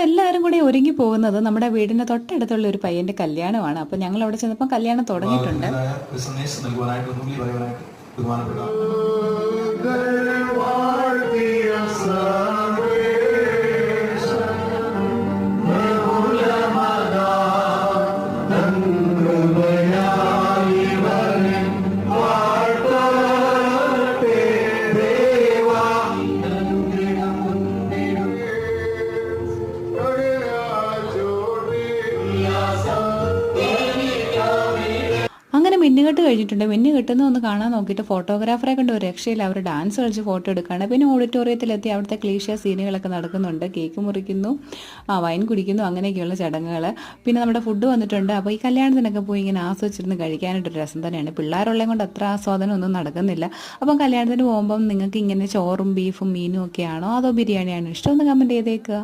നമ്മളെല്ലാവരും കൂടി ഒരുങ്ങി പോകുന്നത് നമ്മുടെ വീടിൻ്റെ തൊട്ടടുത്തുള്ള ഒരു പയ്യൻ്റെ കല്യാണമാണ്. അപ്പോൾ ഞങ്ങൾ അവിടെ ചെന്നപ്പോൾ കല്യാണം തുടങ്ങിയിട്ടുണ്ട്. അങ്ങനെ മിന്നുകെട്ട് കഴിഞ്ഞിട്ടുണ്ട്. മിന്നു കെട്ടുന്ന ഒന്ന് കാണാൻ നോക്കിയിട്ട് ഫോട്ടോഗ്രാഫറെ കണ്ട് ഒരു രക്ഷയില്ല. അവർ ഡാൻസ് കളിച്ച് ഫോട്ടോ എടുക്കുകയാണ്. പിന്നെ ഓഡിറ്റോറിയത്തിലെത്തി അവിടുത്തെ ക്ലീഷ്യ സീനുകളൊക്കെ നടക്കുന്നുണ്ട്. കേക്ക് മുറിക്കുന്നു, വൈൻ കുടിക്കുന്നു, അങ്ങനെയൊക്കെയുള്ള ചടങ്ങുകൾ. പിന്നെ നമ്മുടെ ഫുഡ് വന്നിട്ടുണ്ട്. അപ്പോൾ ഈ കല്യാണത്തിനൊക്കെ പോയി ഇങ്ങനെ ആസ്വദിച്ചിരുന്ന് കഴിക്കാനായിട്ടൊരു രസം തന്നെയാണ്. പിള്ളേരുള്ളത് കൊണ്ട് അത്ര ആസ്വാദനം ഒന്നും നടക്കുന്നില്ല. അപ്പം കല്യാണത്തിന് പോകുമ്പം നിങ്ങൾക്ക് ഇങ്ങനെ ചോറും ബീഫും മീനും ഒക്കെയാണോ അതോ ബിരിയാണിയാണോ ഇഷ്ടം? ഒന്ന് കമൻറ്റ് ചെയ്തേക്കുക.